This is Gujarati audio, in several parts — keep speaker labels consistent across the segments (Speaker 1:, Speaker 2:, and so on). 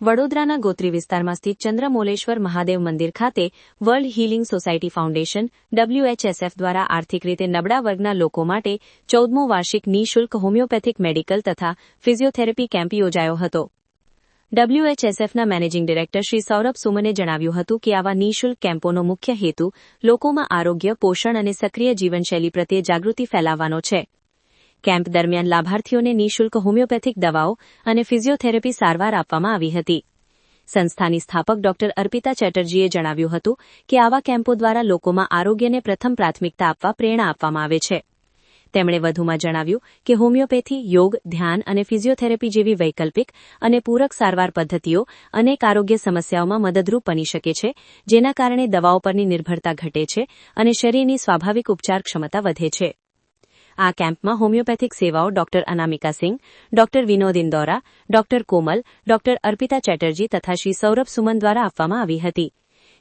Speaker 1: વડોદરાના ગોત્રી વિસ્તારમાં સ્થિત ચંદ્રમૌલેશ્વર મહાદેવ મંદિર ખાતે world healing society foundation WHSF દ્વારા આર્થિક રીતે નબળા વર્ગના લોકો માટે 14મો વાર્ષિક નિઃશુલ્ક હોમિયોપેથિક મેડિકલ તથા ફિઝિયોથેરાપી કેમ્પ યોજાયો હતો. WHSFના મેનેજિંગ ડિરેક્ટર શ્રી સૌરભ સુમને જણાવ્યું હતું કે આવા નિઃશુલ્ક કેમ્પોનો મુખ્ય હેતુ લોકોમાં આરોગ્ય, પોષણ અને સક્રિય જીવનશૈલી પ્રત્યે જાગૃતિ ફેલાવવાનો છે. કેમ્પ દરમિયાન લાભાર્થીઓને નિઃશુલ્ક હોમિયોપેથિક દવાઓ અને ફિઝિયોથેરાપી સારવાર આપવામાં આવી હતી. સંસ્થાની સ્થાપક ડોક્ટર અર્પિતા ચેટર્જીએ જણાવ્યું હતું કે આવા કેમ્પો દ્વારા લોકોમાં આરોગ્યને પ્રથમ પ્રાથમિકતા આપવા પ્રેરણા આપવામાં આવે છે. તેમણે વધુમાં જણાવ્યું કે હોમિયોપેથી, યોગ, ધ્યાન અને ફિઝિયોથેરાપી જેવી વૈકલ્પિક અને પૂરક સારવાર પદ્ધતિઓ અનેક આરોગ્ય સમસ્યાઓમાં મદદરૂપ બની શકે છે, જેના કારણે દવાઓ પરની નિર્ભરતા ઘટે છે અને શરીરની સ્વાભાવિક ઉપચાર ક્ષમતા વધે છે. આ કેમ્પમાં હોમિયોપેથિક સેવાઓ ડોક્ટર અનામિકા સિંહ, ડોક્ટર વિનોદ ઇન્દોરા, ડોક્ટર કોમલ, ડોક્ટર અર્પિતા ચેટર્જી તથા શ્રી સૌરભ સુમન દ્વારા આપવામાં આવી હતી.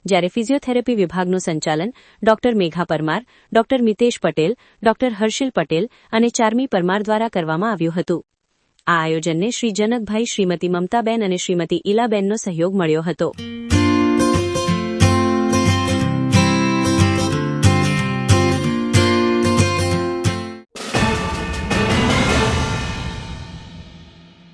Speaker 1: જ્યારે ફિઝિયોથેરાપી વિભાગનું સંચાલન ડોક્ટર મેઘા પરમાર, ડોક્ટર મિતેશ પટેલ, ડોક્ટર હર્ષિલ પટેલ અને ચાર્મી પરમાર દ્વારા કરવામાં આવ્યું હતું. આ આયોજનને શ્રી જનકભાઈ, શ્રીમતી મમતાબેન અને શ્રીમતી ઇલાબેનનો સહયોગ મળ્યો હતો.